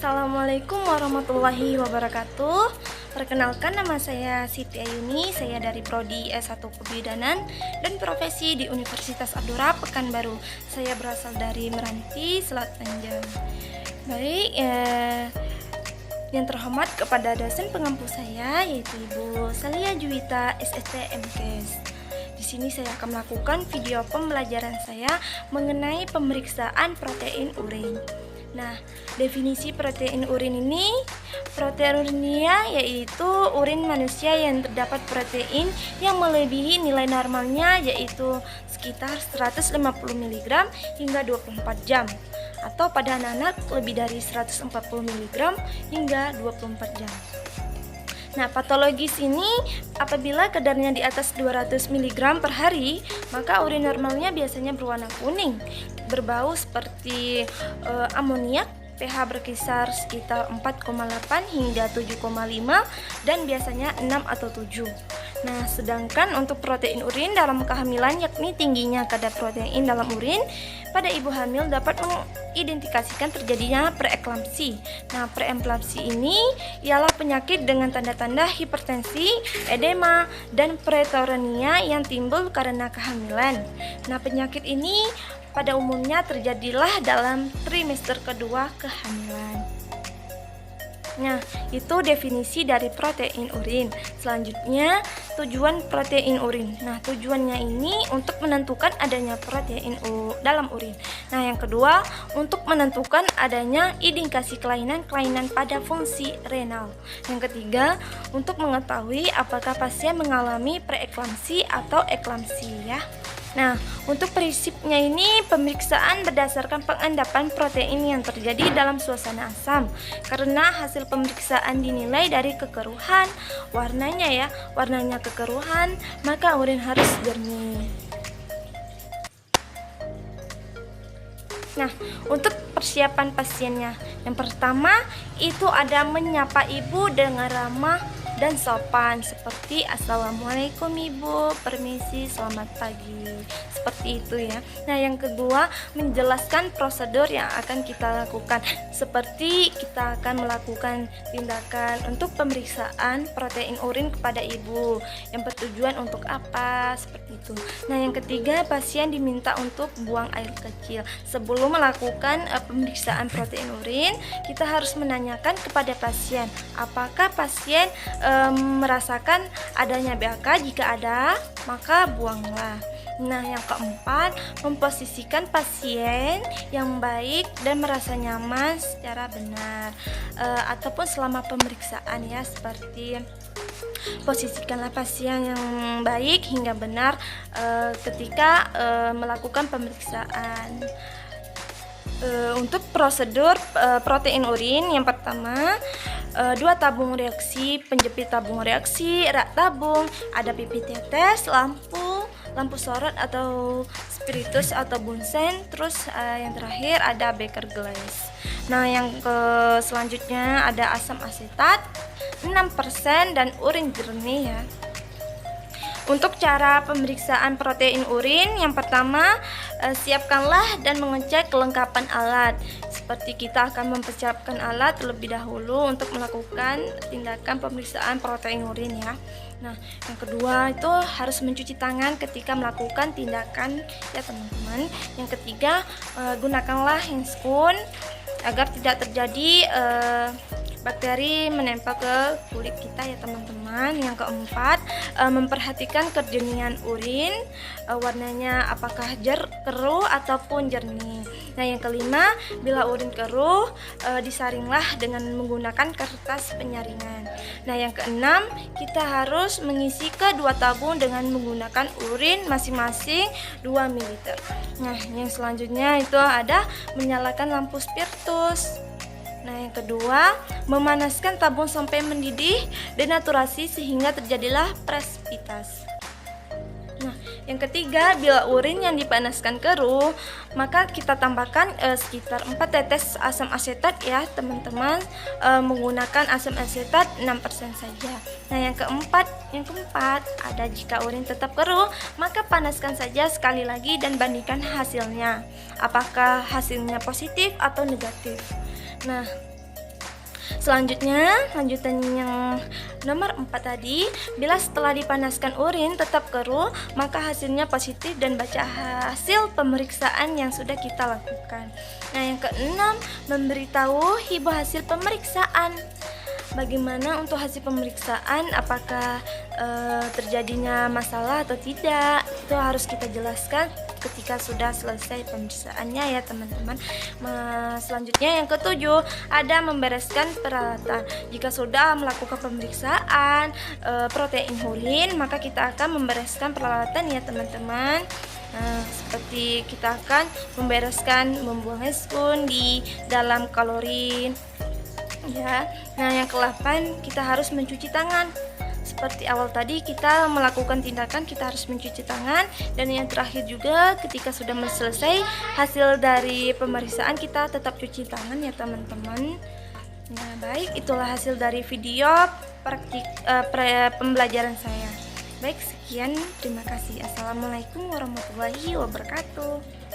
Assalamualaikum warahmatullahi wabarakatuh. Perkenalkan, nama saya Siti Ayuni. Saya dari Prodi S1 Kebidanan dan Profesi di Universitas Abdurrahman Pekanbaru. Saya berasal dari Meranti, Selat Panjang. Baik, yang terhormat kepada dosen pengampu saya, yaitu Ibu Salia Juwita, SST MKes. Di sini saya akan melakukan video pembelajaran saya mengenai pemeriksaan protein urin. Nah, definisi protein urin ini, proteinuria yaitu urin manusia yang terdapat protein yang melebihi nilai normalnya, yaitu sekitar 150 mg hingga 24 jam, atau pada anak-anak lebih dari 140 mg hingga 24 jam. Nah, patologis ini apabila kadarnya di atas 200 mg per hari, maka urin normalnya biasanya berwarna kuning, berbau seperti amoniak, pH berkisar sekitar 4,8 hingga 7,5 dan biasanya 6 atau 7. Nah, sedangkan untuk protein urin dalam kehamilan, yakni tingginya kadar protein dalam urin pada ibu hamil, dapat mengidentifikasikan terjadinya preeklamsi. Nah, preeklamsi ini ialah penyakit dengan tanda-tanda hipertensi, edema, dan proteinuria yang timbul karena kehamilan. Nah, penyakit ini pada umumnya terjadilah dalam trimester kedua kehamilan. Nah, itu definisi dari protein urin. Selanjutnya, tujuan protein urin. Nah, tujuannya ini untuk menentukan adanya protein dalam urin. Nah, yang kedua, untuk menentukan adanya indikasi kelainan-kelainan pada fungsi renal. Yang ketiga, untuk mengetahui apakah pasien mengalami preeklamsi atau eklamsi ya. Nah, untuk prinsipnya ini pemeriksaan berdasarkan pengendapan protein yang terjadi dalam suasana asam. Karena hasil pemeriksaan dinilai dari kekeruhan, warnanya kekeruhan, maka urin harus jernih. Nah, untuk persiapan pasiennya, yang pertama itu ada menyapa ibu dengan ramah dan sopan, seperti assalamualaikum ibu, permisi, selamat pagi, seperti itu ya. Nah, yang kedua, menjelaskan prosedur yang akan kita lakukan, seperti kita akan melakukan tindakan untuk pemeriksaan protein urin kepada ibu yang bertujuan untuk apa, seperti itu. Nah, yang ketiga, pasien diminta untuk buang air kecil. Sebelum melakukan pemeriksaan protein urin, kita harus menanyakan kepada pasien apakah pasien merasakan adanya BAK. Jika ada, maka buanglah. Nah, yang keempat, memposisikan pasien yang baik dan merasa nyaman secara benar, ataupun selama pemeriksaan ya, seperti posisikanlah pasien yang baik hingga benar ketika melakukan pemeriksaan. Untuk prosedur protein urin, yang pertama, 2 tabung reaksi, penjepit tabung reaksi, rak tabung, ada pipih tetes, lampu sorot atau spiritus atau bunsen, terus yang terakhir ada beker glass. Nah, yang selanjutnya ada asam asetat 6% dan urin jernih ya. Untuk cara pemeriksaan protein urin, yang pertama, siapkanlah dan mengecek kelengkapan alat. Seperti kita akan mempersiapkan alat terlebih dahulu untuk melakukan tindakan pemeriksaan protein urin ya. Nah, yang kedua itu harus mencuci tangan ketika melakukan tindakan ya teman-teman. Yang ketiga, gunakanlah hand spoon agar tidak terjadi bakteri menempel ke kulit kita ya teman-teman. Yang keempat, memperhatikan kejernihan urin, warnanya apakah keruh ataupun jernih. Nah, yang kelima, bila urin keruh, disaringlah dengan menggunakan kertas penyaringan. Nah, yang keenam, kita harus mengisi ke 2 tabung dengan menggunakan urin masing-masing 2 ml. Nah, yang selanjutnya itu ada menyalakan lampu spiritus. Nah, yang kedua, memanaskan tabung sampai mendidih, denaturasi sehingga terjadilah presipitasi. Nah, yang ketiga, bila urin yang dipanaskan keruh, maka kita tambahkan sekitar 4 tetes asam asetat ya teman-teman, menggunakan asam asetat 6% saja. Nah, yang keempat ada jika urin tetap keruh, maka panaskan saja sekali lagi dan bandingkan hasilnya, apakah hasilnya positif atau negatif. Nah, Selanjutnya, lanjutan yang nomor 4 tadi, bila setelah dipanaskan urin tetap keruh, maka hasilnya positif dan baca hasil pemeriksaan yang sudah kita lakukan. Nah, yang keenam, memberitahu ibu hasil pemeriksaan. Bagaimana untuk hasil pemeriksaan, apakah terjadinya masalah atau tidak, itu harus kita jelaskan ketika sudah selesai pemeriksaannya ya teman-teman. Selanjutnya yang ketujuh, ada membereskan peralatan. Jika sudah melakukan pemeriksaan protein urin, maka kita akan membereskan peralatan ya teman-teman. Seperti kita akan membereskan membuang spoon di dalam kalorin ya. Nah, yang ke-8, kita harus mencuci tangan. Seperti awal tadi kita melakukan tindakan, kita harus mencuci tangan. Dan yang terakhir juga, ketika sudah selesai hasil dari pemeriksaan, kita tetap cuci tangan ya teman-teman. Nah, baik, itulah hasil dari video praktik pembelajaran saya. Baik, sekian, terima kasih. Assalamualaikum warahmatullahi wabarakatuh.